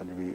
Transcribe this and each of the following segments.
25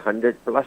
100+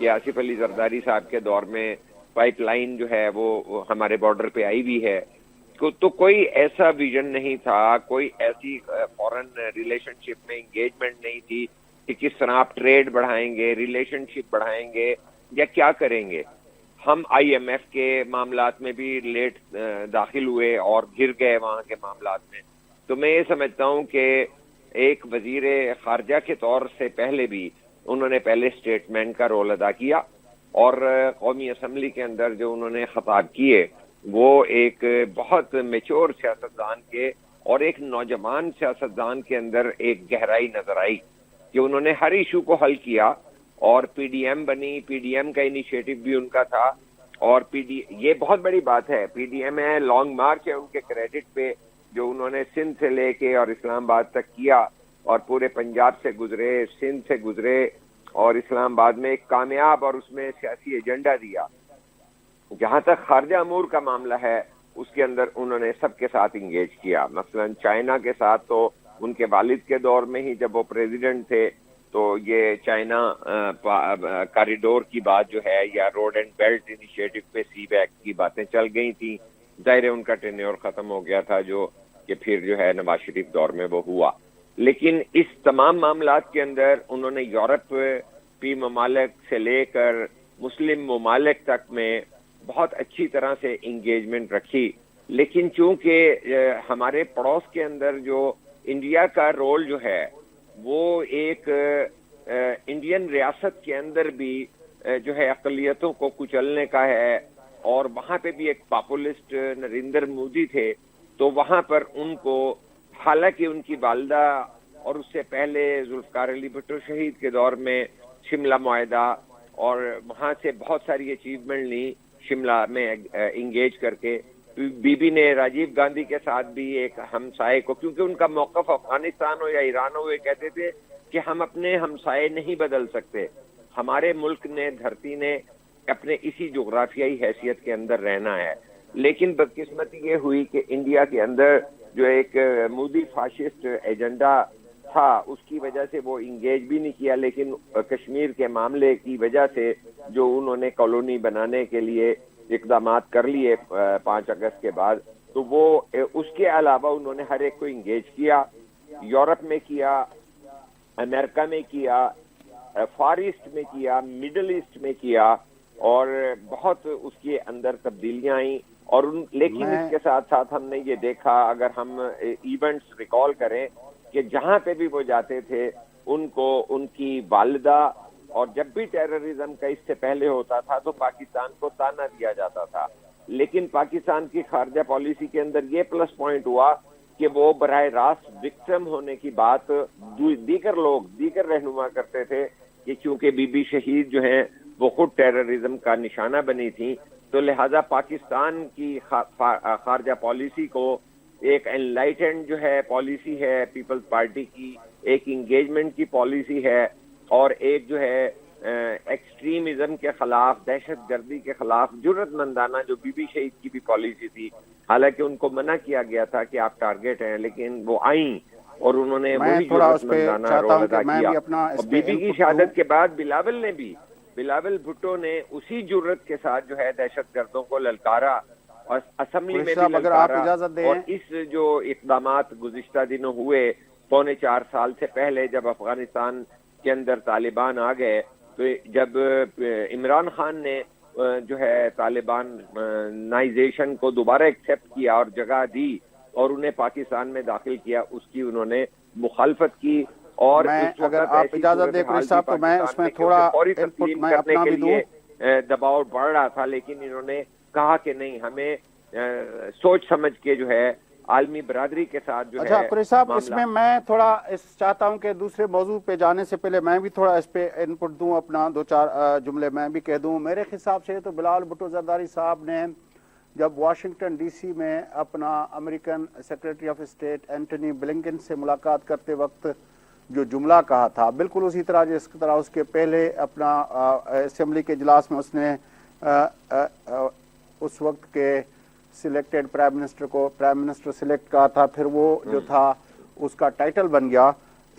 کہ آصف علی زرداری صاحب کے دور میں پائپ لائن جو ہے وہ ہمارے بارڈر پہ آئی ہوئی ہے، تو کوئی ایسا ویژن نہیں تھا، کوئی ایسی فورن ریلیشن شپ میں انگیجمنٹ نہیں تھی کہ کس طرح آپ ٹریڈ بڑھائیں گے، ریلیشن شپ بڑھائیں گے یا کیا کریں گے۔ ہم آئی ایم ایف کے معاملات میں بھی لیٹ داخل ہوئے اور گر گئے وہاں کے معاملات میں۔ تو میں یہ سمجھتا ہوں کہ ایک وزیر خارجہ کے طور سے پہلے بھی انہوں نے پہلے اسٹیٹمنٹ کا رول ادا کیا، اور قومی اسمبلی کے اندر جو انہوں نے خطاب کیے وہ ایک بہت میچور سیاستدان کے اور ایک نوجوان سیاستدان کے اندر ایک گہرائی نظر آئی کہ انہوں نے ہر ایشو کو حل کیا، اور پی ڈی ایم بنی، پی ڈی ایم کا انیشیٹو بھی ان کا تھا، اور یہ بہت بڑی بات ہے، پی ڈی ایم ہے، لانگ مارچ ہے ان کے کریڈٹ پہ جو انہوں نے سندھ سے لے کے اور اسلام آباد تک کیا، اور پورے پنجاب سے گزرے، سندھ سے گزرے، اور اسلام آباد میں ایک کامیاب اور اس میں سیاسی ایجنڈا دیا۔ جہاں تک خارجہ امور کا معاملہ ہے اس کے اندر انہوں نے سب کے ساتھ انگیج کیا، مثلا چائنا کے ساتھ تو ان کے والد کے دور میں ہی جب وہ پریزیڈنٹ تھے تو یہ چائنا کاریڈور کی بات جو ہے یا روڈ اینڈ بیلٹ انیشیٹو پہ سی بیک کی باتیں چل گئی تھیں، ظاہر ان کا ٹینیور ختم ہو گیا تھا جو کہ پھر جو ہے نواز شریف دور میں وہ ہوا، لیکن اس تمام معاملات کے اندر انہوں نے یورپی ممالک سے لے کر مسلم ممالک تک میں بہت اچھی طرح سے انگیجمنٹ رکھی۔ لیکن چونکہ ہمارے پڑوس کے اندر جو انڈیا کا رول جو ہے وہ ایک انڈین ریاست کے اندر بھی جو ہے اقلیتوں کو کچلنے کا ہے، اور وہاں پہ بھی ایک پاپولسٹ نریندر مودی تھے، تو وہاں پر ان کو حالانکہ ان کی والدہ اور اس سے پہلے ذوالفقار علی بھٹو شہید کے دور میں شملہ معاہدہ اور وہاں سے بہت ساری اچیومنٹ لی شملہ میں انگیج کر کے، بی بی نے راجیو گاندھی کے ساتھ بھی ایک ہمسائے کو، کیونکہ ان کا موقف افغانستان ہو یا ایران ہو، وہ کہتے تھے کہ ہم اپنے ہمسائے نہیں بدل سکتے، ہمارے ملک نے، دھرتی نے اپنے اسی جغرافیائی حیثیت کے اندر رہنا ہے۔ لیکن بدقسمتی یہ ہوئی کہ انڈیا کے اندر جو ایک مودی فاشسٹ ایجنڈا تھا اس کی وجہ سے وہ انگیج بھی نہیں کیا، لیکن کشمیر کے معاملے کی وجہ سے جو انہوں نے کالونی بنانے کے لیے اقدامات کر لیے 5 اگست کے بعد، تو وہ اس کے علاوہ انہوں نے ہر ایک کو انگیج کیا، یورپ میں کیا، امریکہ میں کیا، فار ایسٹ میں کیا، مڈل ایسٹ میں کیا، اور بہت اس کے اندر تبدیلیاں آئیں، اور لیکن اس کے ساتھ ساتھ ہم نے یہ دیکھا، اگر ہم ایونٹس ریکال کریں کہ جہاں پہ بھی وہ جاتے تھے ان کو ان کی والدہ، اور جب بھی ٹیررزم کا اس سے پہلے ہوتا تھا تو پاکستان کو تانا دیا جاتا تھا، لیکن پاکستان کی خارجہ پالیسی کے اندر یہ پلس پوائنٹ ہوا کہ وہ براہ راست وکٹم ہونے کی بات دیگر رہنما کرتے تھے، کہ چونکہ بی بی شہید جو ہیں وہ خود ٹیررزم کا نشانہ بنی تھیں، تو لہذا پاکستان کی خارجہ پالیسی کو ایک انلائٹنڈ جو ہے پالیسی ہے پیپلز پارٹی کی، ایک انگیجمنٹ کی پالیسی ہے، اور ایک جو ہے ایکسٹریمزم کے خلاف، دہشت گردی کے خلاف جرأت مندانہ جو بی بی شہید کی بھی پالیسی تھی، حالانکہ ان کو منع کیا گیا تھا کہ آپ ٹارگٹ ہیں، لیکن وہ آئیں اور انہوں نے وہی جرأت مندانہ رول ادا کیا۔ اور بی بی کی شہادت کے بعد بلاول بھٹو نے اسی جرأت کے ساتھ جو ہے دہشت گردوں کو للکارا، اور اسمبلی میں بھی للکارا، اور اس جو اقدامات گزشتہ دنوں ہوئے 4.25 سال سے پہلے جب افغانستان کے اندر طالبان آ گئے، تو جب عمران خان نے جو ہے طالبان نائزیشن کو دوبارہ ایکسیپٹ کیا اور جگہ دی اور انہیں پاکستان میں داخل کیا، اس کی انہوں نے مخالفت کی، اور اگر آپ اجازت دیں قریشی صاحب تو میں اس میں تھوڑا انپٹ میں اپنا بھی دوں۔ دباؤ بڑھ رہا تھا، لیکن انہوں نے کہا کہ نہیں، ہمیں سوچ سمجھ کے جو ہے عالمی برادری کے ساتھ جو ہے۔ اچھا قریشی صاحب، اس میں میں تھوڑا چاہتا ہوں کہ دوسرے موضوع پہ جانے سے پہلے میں بھی تھوڑا اس پہ انپٹ دوں، اپنا 2-4 جملے میں بھی کہہ دوں۔ میرے حساب سے تو بلاول بھٹو زرداری صاحب نے جب واشنگٹن ڈی سی میں اپنا American secretary of state Antony Blinken سے ملاقات کرتے وقت جو جملہ کہا تھا، بالکل اسی طرح جس طرح اس کے پہلے اپنا اسمبلی کے اجلاس میں اس نے اس وقت کے سلیکٹڈ پرائم منسٹر کو پرائم منسٹر سلیکٹ کہا تھا، پھر وہ جو تھا اس کا ٹائٹل بن گیا۔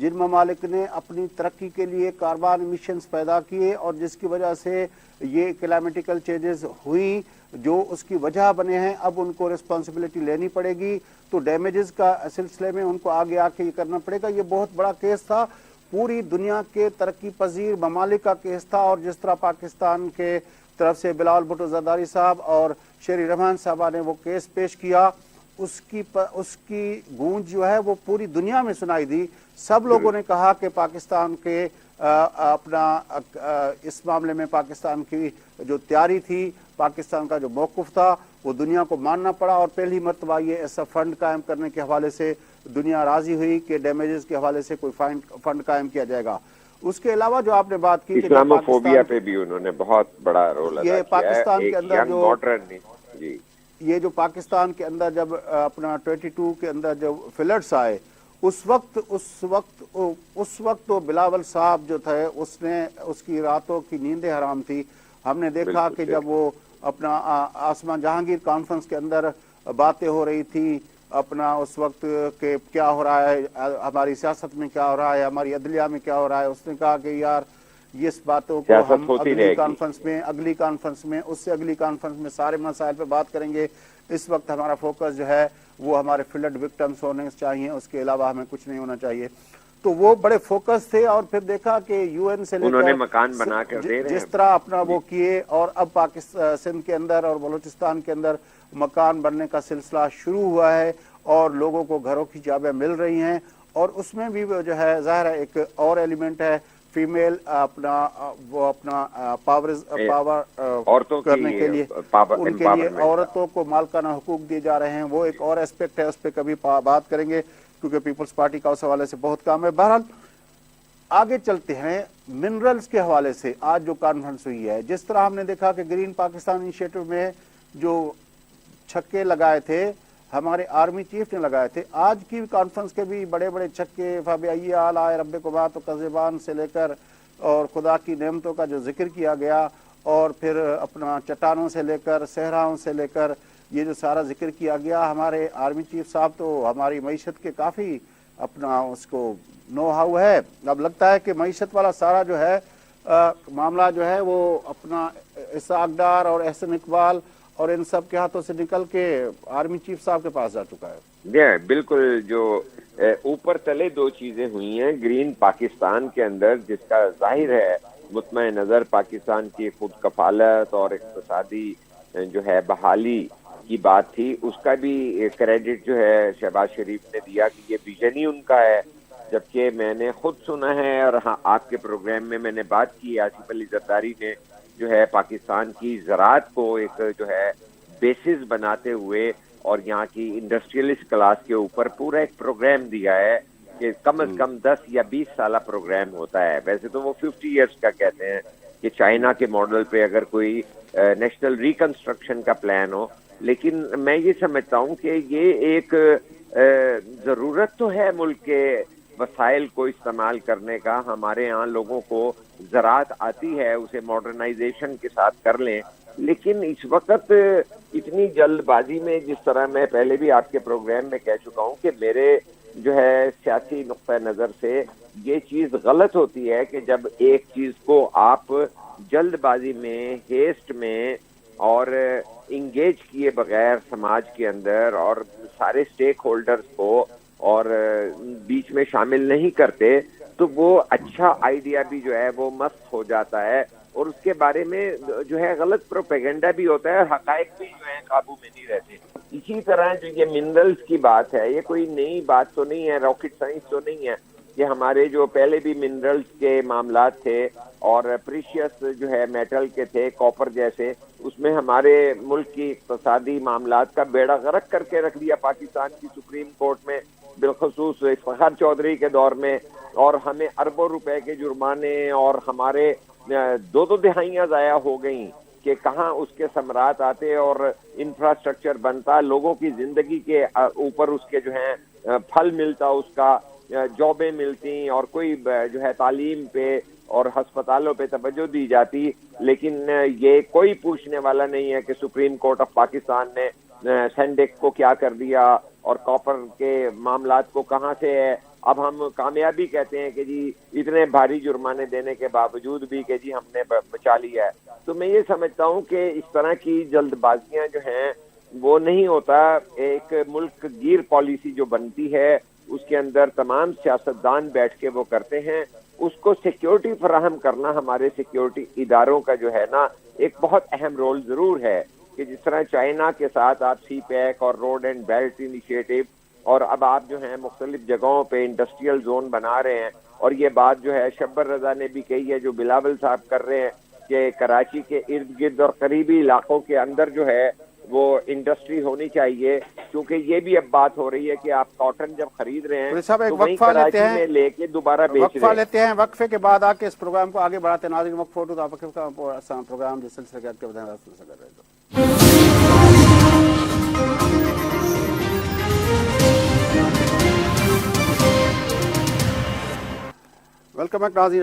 جن ممالک نے اپنی ترقی کے لیے کاربن ایمیشنز پیدا کیے اور جس کی وجہ سے یہ کلائمیٹیکل چینجز ہوئی جو اس کی وجہ بنے ہیں، اب ان کو رسپانسبلٹی لینی پڑے گی، تو ڈیمیجز کا سلسلے میں ان کو آگے آ کے یہ کرنا پڑے گا۔ یہ بہت بڑا کیس تھا، پوری دنیا کے ترقی پذیر ممالک کا کیس تھا، اور جس طرح پاکستان کے طرف سے بلاول بھٹو زرداری صاحب اور شیری رحمان صاحبہ نے وہ کیس پیش کیا، اس کی گونج جو ہے وہ پوری دنیا میں سنائی دی۔ سب لوگوں نے کہا کہ پاکستان کے اپنا اس معاملے میں پاکستان کی جو تیاری تھی، پاکستان کا جو موقف تھا، وہ دنیا کو ماننا پڑا، اور پہلی مرتبہ یہ ایسا فنڈ قائم کرنے کے حوالے سے دنیا راضی ہوئی کہ ڈیمیجز کے حوالے سے کوئی فنڈ قائم کیا جائے گا۔ اس کے علاوہ جو آپ نے بات کی، اسلاموفوبیا پہ بھی انہوں نے بہت بڑا رول ادا کیا ہے۔ پاکستان کے اندر جی یہ جو پاکستان کے اندر جب اپنا 22 کے اندر جب فلڈز آئے، اس وقت تو بلاول صاحب جو تھے اس کی راتوں کی نیندیں حرام تھی۔ ہم نے دیکھا کہ جب وہ اپنا آسمان جہانگیر کانفرنس کے اندر باتیں ہو رہی تھی اپنا اس وقت کہ کیا ہو رہا ہے ہماری سیاست میں، کیا ہو رہا ہے ہماری عدلیہ میں، کیا ہو رہا ہے، اس نے کہا کہ یار اس باتوں کو ہم اگلی کانفرنس میں اس سے اگلی کانفرنس میں سارے مسائل پہ بات کریں گے۔ اس وقت ہمارا فوکس جو ہے وہ ہمارے فلڈ وکٹمز ہونے چاہیے، اس کے علاوہ ہمیں کچھ نہیں ہونا چاہیے۔ تو وہ بڑے فوکس تھے، اور پھر دیکھا کہ یو این سے لے انہوں نے مکان بنا کر دے رہے ہیں جس طرح اپنا وہ کیے، اور اب پاکستان سندھ کے اندر اور بلوچستان کے اندر مکان بننے کا سلسلہ شروع ہوا ہے، اور لوگوں کو گھروں کی چابیاں مل رہی ہیں، اور اس میں بھی جو ہے ظاہر ہے ایک اور ایلیمنٹ ہے، فیمیل اپنا پاور کرنے کے لیے ان کے لیے عورتوں کو مالکانہ حقوق دیے جا رہے ہیں، وہ ایک اور اسپیکٹ ہے، اس پہ کبھی بات کریں گے کیونکہ پیپلز پارٹی کا اس حوالے سے بہت کام ہے۔ بہرحال آگے چلتے ہیں منرلز کے حوالے سے۔ آج جو کانفرنس ہوئی ہے، جس طرح ہم نے دیکھا کہ گرین پاکستان انیشیٹو میں جو چھکے لگائے تھے ہمارے آرمی چیف نے لگائے تھے، آج کی کانفرنس کے بھی بڑے بڑے چھکے فَبِأَيِّ آلَاءِ رَبِّكُمَا تُكَذِّبَانِ سے لے کر اور خدا کی نعمتوں کا جو ذکر کیا گیا، اور پھر اپنا چٹانوں سے لے کر صحراؤں سے لے کر یہ جو سارا ذکر کیا گیا، ہمارے آرمی چیف صاحب تو ہماری معیشت کے کافی اپنا اس کو نو ہاؤ ہے۔ اب لگتا ہے کہ معیشت والا سارا جو ہے معاملہ جو ہے وہ اپنا اسحاق ڈار اور احسن اقبال اور ان سب کے ہاتھوں سے نکل کے آرمی چیف صاحب کے پاس جا چکا ہے۔ بالکل، جو اوپر تلے دو چیزیں ہوئی ہیں گرین پاکستان کے اندر، جس کا ظاہر ہے مطمع نظر پاکستان کی خود کفالت اور اقتصادی جو ہے بحالی کی بات تھی، اس کا بھی کریڈٹ جو ہے شہباز شریف نے دیا کہ یہ ویژن ہی ان کا ہے، جبکہ میں نے خود سنا ہے، اور ہاں آپ کے پروگرام میں نے بات کی، آصف علی زرداری نے جو ہے پاکستان کی زراعت کو ایک جو ہے بیسس بناتے ہوئے اور یہاں کی انڈسٹریلسٹ کلاس کے اوپر پورا ایک پروگرام دیا ہے کہ کم از کم 10 یا 20 سالہ پروگرام ہوتا ہے۔ ویسے تو وہ 50 ایئرس کا کہتے ہیں کہ چائنا کے ماڈل پہ اگر کوئی نیشنل ریکنسٹرکشن کا پلان ہو، لیکن میں یہ سمجھتا ہوں کہ یہ ایک ضرورت تو ہے ملک کے وسائل کو استعمال کرنے کا۔ ہمارے ہاں لوگوں کو زراعت آتی ہے، اسے ماڈرنائزیشن کے ساتھ کر لیں، لیکن اس وقت اتنی جلد بازی میں، جس طرح میں پہلے بھی آپ کے پروگرام میں کہہ چکا ہوں کہ میرے جو ہے سیاسی نقطہ نظر سے یہ چیز غلط ہوتی ہے کہ جب ایک چیز کو آپ جلد بازی میں، ہیسٹ میں اور انگیج کیے بغیر سماج کے اندر اور سارے سٹیک ہولڈرز کو اور بیچ میں شامل نہیں کرتے، تو وہ اچھا آئیڈیا بھی جو ہے وہ مست ہو جاتا ہے، اور اس کے بارے میں جو ہے غلط پروپیگنڈا بھی ہوتا ہے، اور حقائق بھی جو ہے قابو میں نہیں رہتے۔ اسی طرح جو یہ منرلز کی بات ہے، یہ کوئی نئی بات تو نہیں ہے، راکٹ سائنس تو نہیں ہے کہ ہمارے جو پہلے بھی منرلز کے معاملات تھے اور پریشیس جو ہے میٹل کے تھے، کاپر جیسے، اس میں ہمارے ملک کی اقتصادی معاملات کا بیڑا غرق کر کے رکھ دیا پاکستان کی سپریم کورٹ میں، بالخصوص افتخار چودھری کے دور میں، اور ہمیں اربوں روپے کے جرمانے، اور ہمارے 2 دہائیاں ضائع ہو گئیں کہ کہاں اس کے ثمرات آتے اور انفراسٹرکچر بنتا، لوگوں کی زندگی کے اوپر اس کے جو ہیں پھل ملتا، اس کا جابیں ملتی، اور کوئی جو ہے تعلیم پہ اور ہسپتالوں پہ توجہ دی جاتی، لیکن یہ کوئی پوچھنے والا نہیں ہے کہ سپریم کورٹ آف پاکستان نے سینڈک کو کیا کر دیا، اور کاپر کے معاملات کو کہاں سے اب ہم کامیابی کہتے ہیں کہ جی اتنے بھاری جرمانے دینے کے باوجود بھی کہ جی ہم نے بچا لیا ہے. تو میں یہ سمجھتا ہوں کہ اس طرح کی جلد بازیاں جو ہیں وہ نہیں ہوتا. ایک ملک گیر پالیسی جو بنتی ہے اس کے اندر تمام سیاستدان بیٹھ کے وہ کرتے ہیں. اس کو سیکیورٹی فراہم کرنا ہمارے سیکیورٹی اداروں کا جو ہے نا ایک بہت اہم رول ضرور ہے کہ جس طرح چائنا کے ساتھ آپ سی پیک اور روڈ اینڈ بیلٹ انیشیٹو اور اب آپ جو ہیں مختلف جگہوں پہ انڈسٹریل زون بنا رہے ہیں. اور یہ بات جو ہے شبر رضا نے بھی کہی ہے جو بلاول صاحب کر رہے ہیں کہ کراچی کے ارد گرد اور قریبی علاقوں کے اندر جو ہے وہ انڈسٹری ہونی چاہیے. کیونکہ یہ بھی اب بات ہو رہی ہے کہ آپ کاٹن جب خرید رہے ہیں تو وہیں کراچی میں لے کے دوبارہ بیچ رہے ہیں. وقفہ لیتے ہیں. وقفے کے بعد آ کے اس پروگرام کو آگے بڑھاتے ہیں. ناظرین وقفہ تو آپ کا پروگرام جس سلسلے کے کر رہے ہیں. ویلکم بیک ناظرین.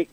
1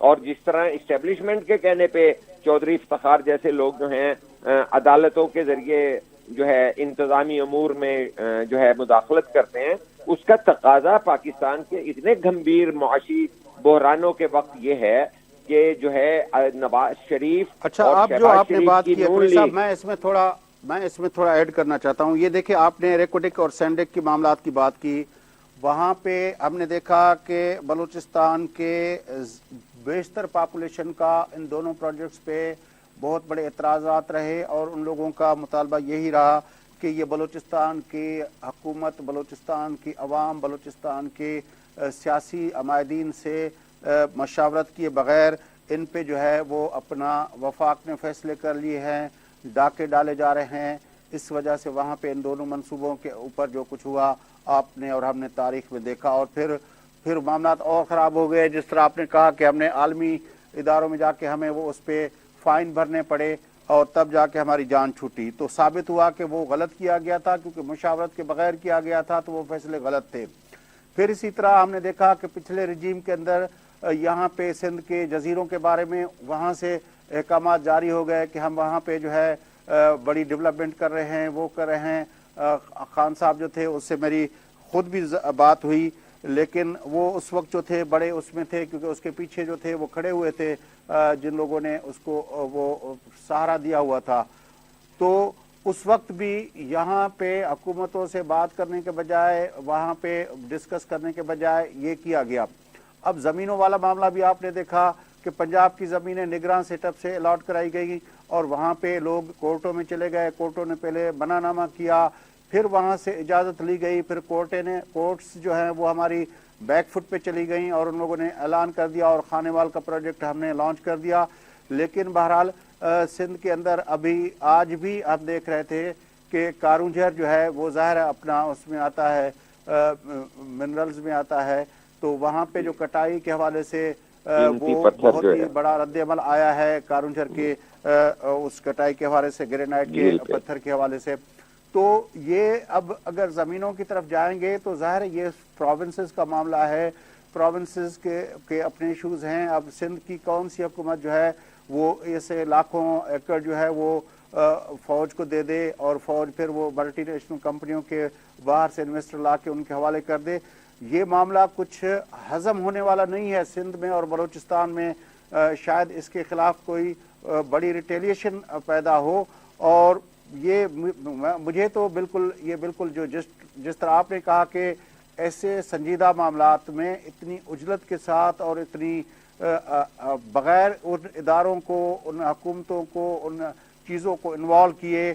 اور جس طرح اسٹیبلشمنٹ کے کہنے پہ چودھری افتخار جیسے لوگ جو ہیں عدالتوں کے ذریعے جو ہے انتظامی امور میں جو ہے مداخلت کرتے ہیں، اس کا تقاضا پاکستان کے اتنے گھمبیر معاشی بحرانوں کے وقت یہ ہے کہ جو ہے نواز شریف اچھا، اور آپ جو شہباز آپ نے شریف بات کی کی نون اکولی صاحب، لیگ. میں اس میں تھوڑا ایڈ کرنا چاہتا ہوں. یہ دیکھیں، آپ نے ریکوڈک اور سینڈک کے معاملات کی بات کی. وہاں پہ ہم نے دیکھا کہ بلوچستان کے بیشتر پاپولیشن کا ان دونوں پروجیکٹس پہ بہت بڑے اعتراضات رہے، اور ان لوگوں کا مطالبہ یہی رہا کہ یہ بلوچستان کی حکومت، بلوچستان کی عوام، بلوچستان کے سیاسی عمائدین سے مشاورت کیے بغیر ان پہ جو ہے وہ اپنا وفاق نے فیصلے کر لیے ہیں، ڈاکے ڈالے جا رہے ہیں. اس وجہ سے وہاں پہ ان دونوں منصوبوں کے اوپر جو کچھ ہوا آپ نے اور ہم نے تاریخ میں دیکھا، اور پھر معاملات اور خراب ہو گئے. جس طرح آپ نے کہا کہ ہم نے عالمی اداروں میں جا کے ہمیں وہ اس پہ فائن بھرنے پڑے اور تب جا کے ہماری جان چھوٹی، تو ثابت ہوا کہ وہ غلط کیا گیا تھا، کیونکہ مشاورت کے بغیر کیا گیا تھا تو وہ فیصلے غلط تھے. پھر اسی طرح ہم نے دیکھا کہ پچھلے رجیم کے اندر یہاں پہ سندھ کے جزیروں کے بارے میں وہاں سے احکامات جاری ہو گئے کہ ہم وہاں پہ جو ہے بڑی ڈیولپمنٹ کر رہے ہیں، وہ کر رہے ہیں. خان صاحب جو تھے اس سے میری خود بھی بات ہوئی، لیکن وہ اس وقت جو تھے بڑے اس میں تھے، کیونکہ اس کے پیچھے جو تھے وہ کھڑے ہوئے تھے جن لوگوں نے اس کو وہ سہارا دیا ہوا تھا. تو اس وقت بھی یہاں پہ حکومتوں سے بات کرنے کے بجائے، وہاں پہ ڈسکس کرنے کے بجائے یہ کیا گیا. اب زمینوں والا معاملہ بھی آپ نے دیکھا کہ پنجاب کی زمینیں نگراں سیٹ اپ سے الاٹ کرائی گئی، اور وہاں پہ لوگ کورٹوں میں چلے گئے، کورٹوں نے پہلے منع نامہ کیا، پھر وہاں سے اجازت لی گئی، پھر کورٹس جو ہیں وہ ہماری بیک فٹ پہ چلی گئیں، اور ان لوگوں نے اعلان کر دیا اور خانیوال کا پروجیکٹ ہم نے لانچ کر دیا. لیکن بہرحال سندھ کے اندر ابھی آج بھی آپ دیکھ رہے تھے کہ کارونجھر جو ہے وہ ظاہر اپنا اس میں آتا ہے، منرلز میں آتا ہے، تو وہاں پہ جو کٹائی کے حوالے سے قیمتی وہ پتھر بہت جو ہی ہے بڑا رد عمل آیا ہے کارونجھر کے اس کٹائی کے حوالے سے، گرینائٹ کے جھیل پہ. پتھر کے حوالے سے. تو یہ اب اگر زمینوں کی طرف جائیں گے تو ظاہر یہ پروونسز کا معاملہ ہے، پروونسز کے اپنے ایشوز ہیں. اب سندھ کی کون سی حکومت جو ہے وہ اسے لاکھوں ایکڑ جو ہے وہ فوج کو دے دے، اور فوج پھر وہ ملٹی نیشنل کمپنیوں کے باہر سے انویسٹر لا کے ان کے حوالے کر دے. یہ معاملہ کچھ ہضم ہونے والا نہیں ہے سندھ میں اور بلوچستان میں. شاید اس کے خلاف کوئی بڑی ریٹیلیشن پیدا ہو، اور یہ مجھے تو بالکل جو جس طرح آپ نے کہا کہ ایسے سنجیدہ معاملات میں اتنی عجلت کے ساتھ اور اتنی بغیر ان اداروں کو، ان حکومتوں کو، ان چیزوں کو انوالو کیے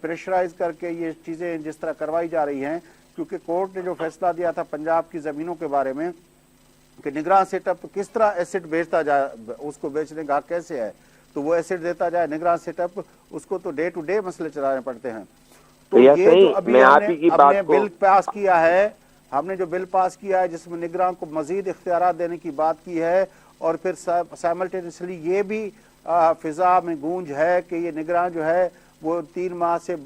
پریشرائز کر کے یہ چیزیں جس طرح کروائی جا رہی ہیں، کیونکہ کورٹ نے جو فیصلہ دیا تھا پنجاب کی زمینوں کے بارے میں کہ نگراں سیٹ اپ کس طرح ایسٹ بیچتا جائے، اس کو بیچنے کا کیسے ہے، تو وہ ایسٹ دیتا جائے نگراں سیٹ اپ، اس کو تو ڈے ٹو ڈے مسئلے چلانے پڑتے ہیں. تو یہ جو ابھی ہم نے بل پاس کیا ہے، ہم نے جو بل پاس کیا ہے جس میں نگراں کو مزید اختیارات دینے کی بات کی ہے، اور پھر سائملٹینیسلی یہ بھی فضا میں گونج ہے کہ یہ نگراں جو ہے وہ 3 ماہ سے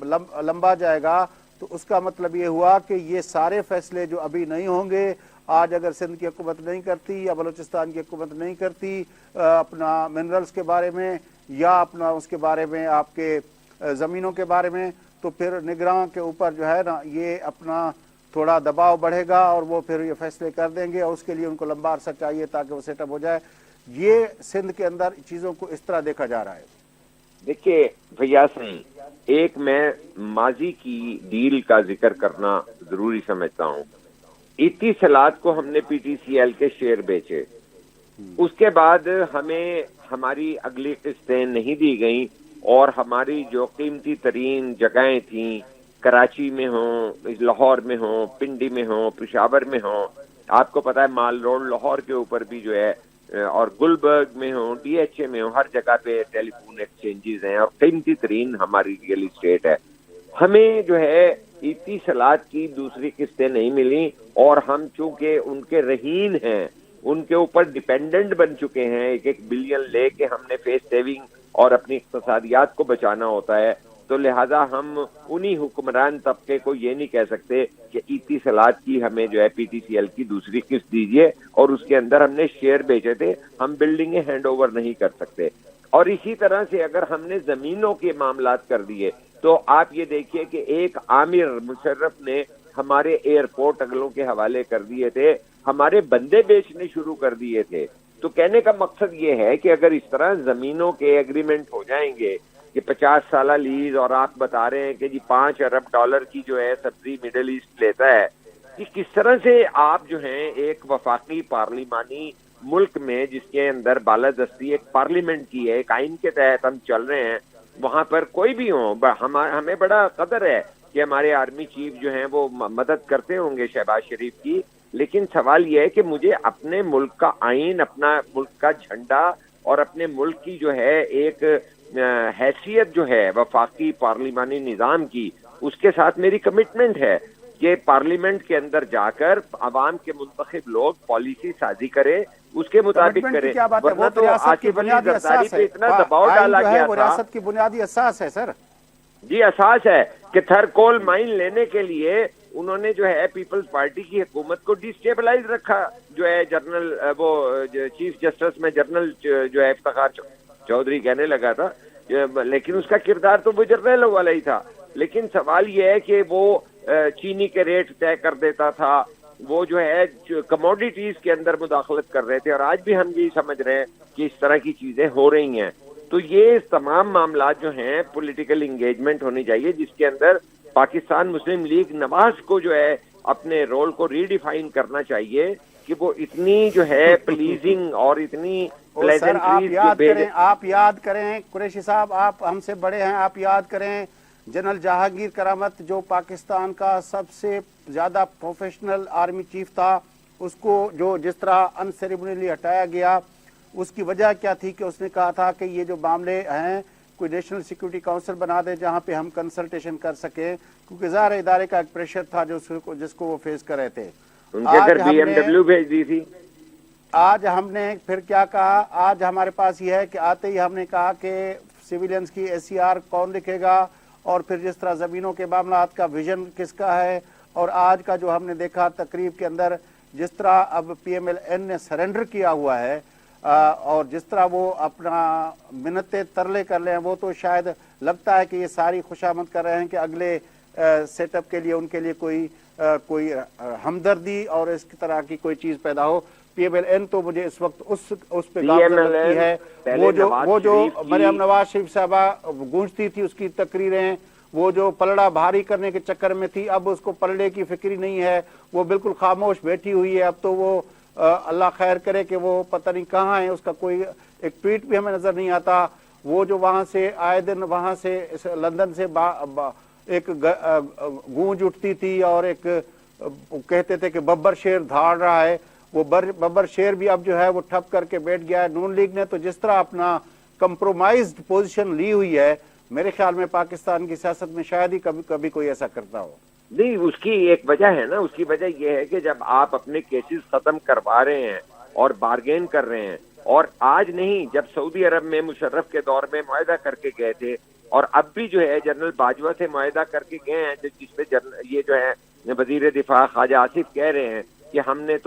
لمبا جائے گا. تو اس کا مطلب یہ ہوا کہ یہ سارے فیصلے جو ابھی نہیں ہوں گے، آج اگر سندھ کی حکومت نہیں کرتی یا بلوچستان کی حکومت نہیں کرتی اپنا منرلز کے بارے میں یا اپنا اس کے بارے میں آپ کے زمینوں کے بارے میں، تو پھر نگراں کے اوپر جو ہے نا یہ اپنا تھوڑا دباؤ بڑھے گا، اور وہ پھر یہ فیصلے کر دیں گے، اور اس کے لیے ان کو لمبا عرصہ چاہیے تاکہ وہ سیٹ اپ ہو جائے. یہ سندھ کے اندر چیزوں کو اس طرح دیکھا جا رہا ہے. دیکھیے فیاض صاحب، ایک میں ماضی کی ڈیل کا ذکر کرنا ضروری سمجھتا ہوں. 21 کو ہم نے پی ٹی سی ایل کے شیئر بیچے، اس کے بعد ہمیں ہماری اگلی قسطیں نہیں دی گئیں، اور ہماری جو قیمتی ترین جگہیں تھیں، کراچی میں ہوں، لاہور میں ہوں، پنڈی میں ہوں، پشاور میں ہوں، آپ کو پتا ہے مال روڈ لاہور کے اوپر بھی جو ہے، اور گلبرگ میں ہوں، ڈی ایچ اے میں ہوں، ہر جگہ پہ ٹیلی فون ایکسچینجز ہیں، اور قیمتی ترین ہماری ریئل اسٹیٹ ہے. ہمیں جو ہے 21 کی دوسری قسطیں نہیں ملی، اور ہم چونکہ ان کے رہین ہیں، ان کے اوپر ڈیپینڈنٹ بن چکے ہیں، 1 بلین لے کے ہم نے فیس سیونگ اور اپنی اقتصادیات کو بچانا ہوتا ہے. تو لہذا ہم انہی حکمران طبقے کو یہ نہیں کہہ سکتے کہ اتصالات کی ہمیں جو ہے PTCL کی دوسری قسط دیجیے، اور اس کے اندر ہم نے شیئر بیچے تھے، ہم بلڈنگیں ہینڈ اوور نہیں کر سکتے. اور اسی طرح سے اگر ہم نے زمینوں کے معاملات کر دیے تو آپ یہ دیکھیے کہ ایک عامر مشرف نے ہمارے ایئرپورٹ اگلوں کے حوالے کر دیے تھے، ہمارے بندے بیچنے شروع کر دیے تھے. تو کہنے کا مقصد یہ ہے کہ اگر اس طرح زمینوں کے ایگریمنٹ ہو جائیں گے کہ 50 سالہ لیز، اور آپ بتا رہے ہیں کہ جی $5 ارب کی جو ہے سبسڈی مڈل ایسٹ لیتا ہے، کہ کس طرح سے آپ جو ہیں ایک وفاقی پارلیمانی ملک میں جس کے اندر بالادستی ایک پارلیمنٹ کی ہے، ایک آئین کے تحت ہم چل رہے ہیں، وہاں پر کوئی بھی ہوں، ہمیں بڑا قدر ہے کہ ہمارے آرمی چیف جو ہیں وہ مدد کرتے ہوں گے شہباز شریف کی، لیکن سوال یہ ہے کہ مجھے اپنے ملک کا آئین، اپنا ملک کا جھنڈا اور اپنے ملک کی جو ہے ایک حیثیت جو ہے وفاقی پارلیمانی نظام کی، اس کے ساتھ میری کمٹمنٹ ہے کہ پارلیمنٹ کے اندر جا کر عوام کے منتخب لوگ پالیسی سازی کرے، اس کے مطابق کرے. ورنہ تو آصف علی زرداری پہ اتنا دباؤ ڈالا گیا تھا، ریاست کی بنیادی اساس ہے سر. جی اساس ہے کہ تھر کول مائن لینے کے لیے انہوں نے جو ہے پیپلز پارٹی کی حکومت کو ڈیسٹیبلائز رکھا، جو ہے جنرل وہ چیف جسٹس میں جنرل جو ہے افتخار چودھری کہنے لگا تھا، لیکن اس کا کردار تو وہ جنرل والا ہی تھا. لیکن سوال یہ ہے کہ وہ چینی کے ریٹ طے کر دیتا تھا، وہ جو ہے کموڈیٹیز کے اندر مداخلت کر رہے تھے، اور آج بھی ہم یہی سمجھ رہے ہیں کہ اس طرح کی چیزیں ہو رہی ہیں. تو یہ تمام معاملات جو ہیں پولیٹیکل انگیجمنٹ ہونی چاہیے، جس کے اندر پاکستان مسلم لیگ نواز کو جو ہے اپنے رول کو ری ڈیفائن کرنا چاہیے کہ وہ اتنی جو ہے پلیزنگ اور اتنی سر آپ یاد کریں قریشی صاحب، آپ ہم سے بڑے ہیں، آپ یاد کریں جنرل جہانگیر کرامت جو پاکستان کا سب سے زیادہ پروفیشنل آرمی چیف تھا، اس کو جو جس طرح ان سیریمونیلی ہٹایا گیا، اس کی وجہ کیا تھی کہ اس نے کہا تھا کہ یہ جو معاملے ہیں کوئی نیشنل سیکورٹی کونسل بنا دے جہاں پہ ہم کنسلٹیشن کر سکیں، کیونکہ ظاہر ادارے کا ایک پریشر تھا جس کو وہ فیس کر رہے تھے. ان کے گھر BMW بھیج دی تھی. آج ہم نے پھر کیا کہا، آج ہمارے پاس یہ ہے کہ آتے ہی ہم نے کہا کہ سیویلینز کی SCR کون لکھے گا، اور پھر جس طرح زمینوں کے معاملات کا ویژن کس کا ہے، اور آج کا جو ہم نے دیکھا تقریب کے اندر جس طرح اب PMLN نے سرنڈر کیا ہوا ہے، اور جس طرح وہ اپنا منتیں ترلے کر لیں، وہ تو شاید لگتا ہے کہ یہ ساری خوشامد کر رہے ہیں کہ اگلے سیٹ اپ کے لیے ان کے لیے کوئی ہمدردی اور اس طرح کی کوئی چیز پیدا ہو. PMLN تو مجھے اس وقت اس پہ گامزن لگتی ہے، وہ جو مریم نواز شریف صاحبہ گونجتی تھی اس کی تقریریں، وہ جو پلڑا بھاری کرنے کے چکر میں تھی، اب اس کو پلڑے کی فکر ہی نہیں ہے، وہ بالکل خاموش بیٹھی ہوئی ہے. اب تو وہ اللہ خیر کرے کہ وہ پتہ نہیں کہاں ہے، اس کا کوئی ایک ٹویٹ بھی ہمیں نظر نہیں آتا. وہ جو وہاں سے آئے دن وہاں سے لندن سے ایک گونج اٹھتی تھی اور ایک کہتے تھے کہ ببر شیر دھاڑ رہا ہے، وہ ببر شیر بھی اب جو ہے وہ ٹھپ کر کے بیٹھ گیا ہے. نون لیگ نے تو جس طرح اپنا کمپرومائزڈ پوزیشن لی ہوئی ہے، میرے خیال میں پاکستان کی سیاست میں شاید ہی کبھی کوئی ایسا کرتا ہو. نہیں، اس کی ایک وجہ ہے نا، اس کی وجہ یہ ہے کہ جب آپ اپنے کیسز ختم کروا رہے ہیں اور بارگین کر رہے ہیں، اور آج نہیں، جب سعودی عرب میں مشرف کے دور میں معاہدہ کر کے گئے تھے، اور اب بھی جو ہے جنرل باجوہ سے معاہدہ کر کے گئے ہیں، جس پہ یہ جو ہے وزیر دفاع خواجہ آصف کہہ رہے ہیں کہ ہمیں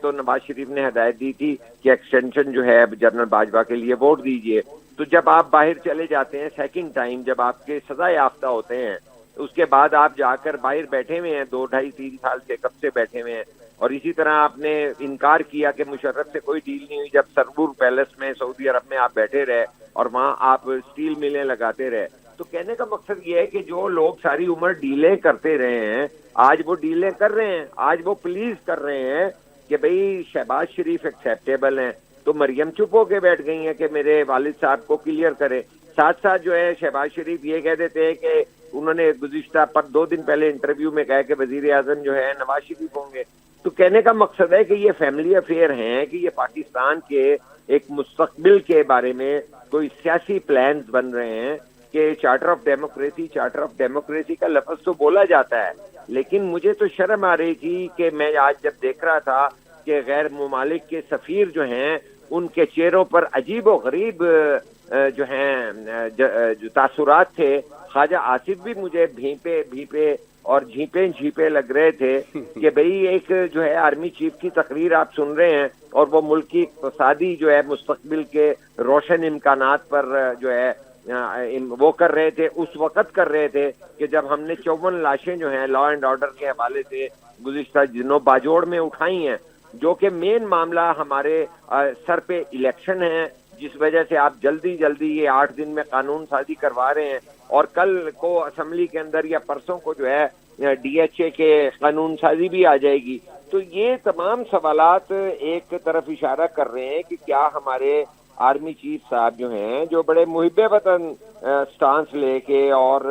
تو نواز شریف نے ہدایت دی تھی کہ ایکسٹینشن جو ہے جنرل باجوہ کے لیے ووٹ دیجئے. تو جب آپ باہر چلے جاتے ہیں سیکنڈ ٹائم، جب آپ کے سزا یافتہ ہوتے ہیں، اس کے بعد آپ جا کر باہر بیٹھے ہوئے ہیں 2 ڈھائی 3 سال سے کب سے بیٹھے ہوئے ہیں، اور اسی طرح آپ نے انکار کیا کہ مشرف سے کوئی ڈیل نہیں ہوئی جب سرور پیلس میں سعودی عرب میں آپ بیٹھے رہے اور وہاں آپ سٹیل ملیں لگاتے رہے. تو کہنے کا مقصد یہ ہے کہ جو لوگ ساری عمر ڈیلیں کرتے رہے ہیں، آج وہ ڈیلیں کر رہے ہیں، آج وہ پلیز کر رہے ہیں کہ بھئی شہباز شریف ایکسیپٹیبل ہیں. تو مریم چپ ہو کے بیٹھ گئی ہیں کہ میرے والد صاحب کو کلیئر کرے. ساتھ ساتھ جو ہے شہباز شریف یہ کہہ دیتے ہیں کہ انہوں نے گزشتہ 2 دن پہلے انٹرویو میں کہا کہ وزیر اعظم جو ہے نواز شریف ہوں گے. تو کہنے کا مقصد ہے کہ یہ فیملی افیئر ہیں، کہ یہ پاکستان کے ایک مستقبل کے بارے میں کوئی سیاسی پلانز بن رہے ہیں کہ چارٹر آف ڈیموکریسی کا لفظ تو بولا جاتا ہے، لیکن مجھے تو شرم آ رہی تھی کہ میں آج جب دیکھ رہا تھا کہ غیر ممالک کے سفیر جو ہیں ان کے چہروں پر عجیب و غریب جو ہیں جو تاثرات تھے. خواجہ آصف بھی مجھے بھی پہ اور جھیپے لگ رہے تھے کہ بھئی ایک جو ہے آرمی چیف کی تقریر آپ سن رہے ہیں اور وہ ملک کی اقتصادی جو ہے مستقبل کے روشن امکانات پر جو ہے وہ کر رہے تھے، اس وقت کر رہے تھے کہ جب ہم نے 54 لاشیں جو ہیں لا اینڈ آرڈر کے حوالے سے گزشتہ دنوں باجوڑ میں اٹھائی ہیں، جو کہ مین معاملہ ہمارے سر پہ الیکشن ہے، جس وجہ سے آپ جلدی یہ 8 دن میں قانون سازی کروا رہے ہیں اور کل کو اسمبلی کے اندر یا پرسوں کو جو ہے ڈی ایچ اے کے قانون سازی بھی آ جائے گی. تو یہ تمام سوالات ایک طرف اشارہ کر رہے ہیں کہ کیا ہمارے آرمی چیف صاحب جو ہیں، جو بڑے محب وطن سٹانس لے کے اور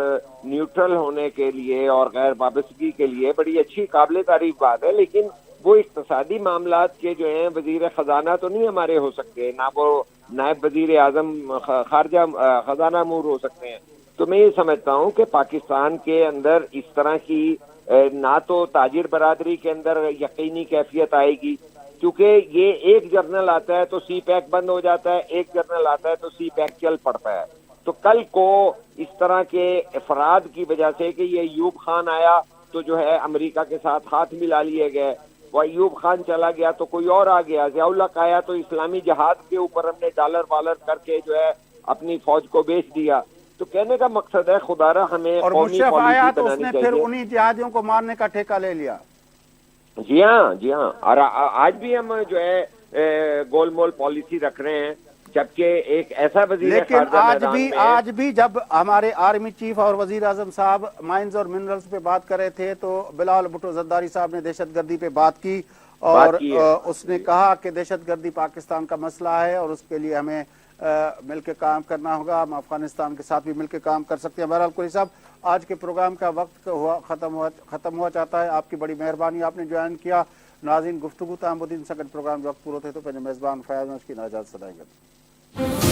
نیوٹرل ہونے کے لیے اور غیر وابستگی کے لیے بڑی اچھی قابل تعریف بات ہے، لیکن وہ اقتصادی معاملات کے جو ہیں وزیر خزانہ تو نہیں ہمارے ہو سکتے، نہ وہ نائب وزیر اعظم خارجہ خزانہ امور ہو سکتے ہیں. تو میں یہ سمجھتا ہوں کہ پاکستان کے اندر اس طرح کی نہ تو تاجر برادری کے اندر یقینی کیفیت آئے گی، کیونکہ یہ ایک جرنل آتا ہے تو سی پیک بند ہو جاتا ہے، ایک جرنل آتا ہے تو سی پیک چل پڑتا ہے. تو کل کو اس طرح کے افراد کی وجہ سے کہ یہ ایوب خان آیا تو جو ہے امریکہ کے ساتھ ہاتھ ملا لیے گئے، وہ ایوب خان چلا گیا تو کوئی اور آ گیا، ضیاء الحق آیا تو اسلامی جہاد کے اوپر ہم نے ڈالر والر کر کے جو ہے اپنی فوج کو بیچ دیا. تو کہنے کا مقصد ہے خدا را ہمیں اور قومی مشرف آیا پالیسی تو اس بنانی نے پھر چاہیے. انہی جہادیوں کو مارنے کا ٹھیکہ لے لیا. جی ہاں اور آج بھی ہم جو ہے گول مول پالیسی رکھ رہے ہیں، جبکہ ایک ایسا وزیر لیکن خارجہ میدان میں آج بھی جب ہمارے آرمی چیف اور وزیر اعظم صاحب مائنز اور منرلز پہ بات کر رہے تھے تو بلال بھٹو زرداری صاحب نے دہشت گردی پہ بات کی اور اس نے کہا کہ دہشت گردی پاکستان کا مسئلہ ہے اور اس کے لیے ہمیں مل کے کام کرنا ہوگا، ہم افغانستان کے ساتھ بھی مل کے کام کر سکتے ہیں. بہرحال قلی صاحب، آج کے پروگرام کا وقت ختم ہوا چاہتا ہے. آپ کی بڑی مہربانی، آپ نے جوائن کیا. ناظرین، گفتگو تام بدین سکن پروگرام جو وقت پورو تھے تو پہلے میزبان فیاض نش کی ناجات صدائیں گے.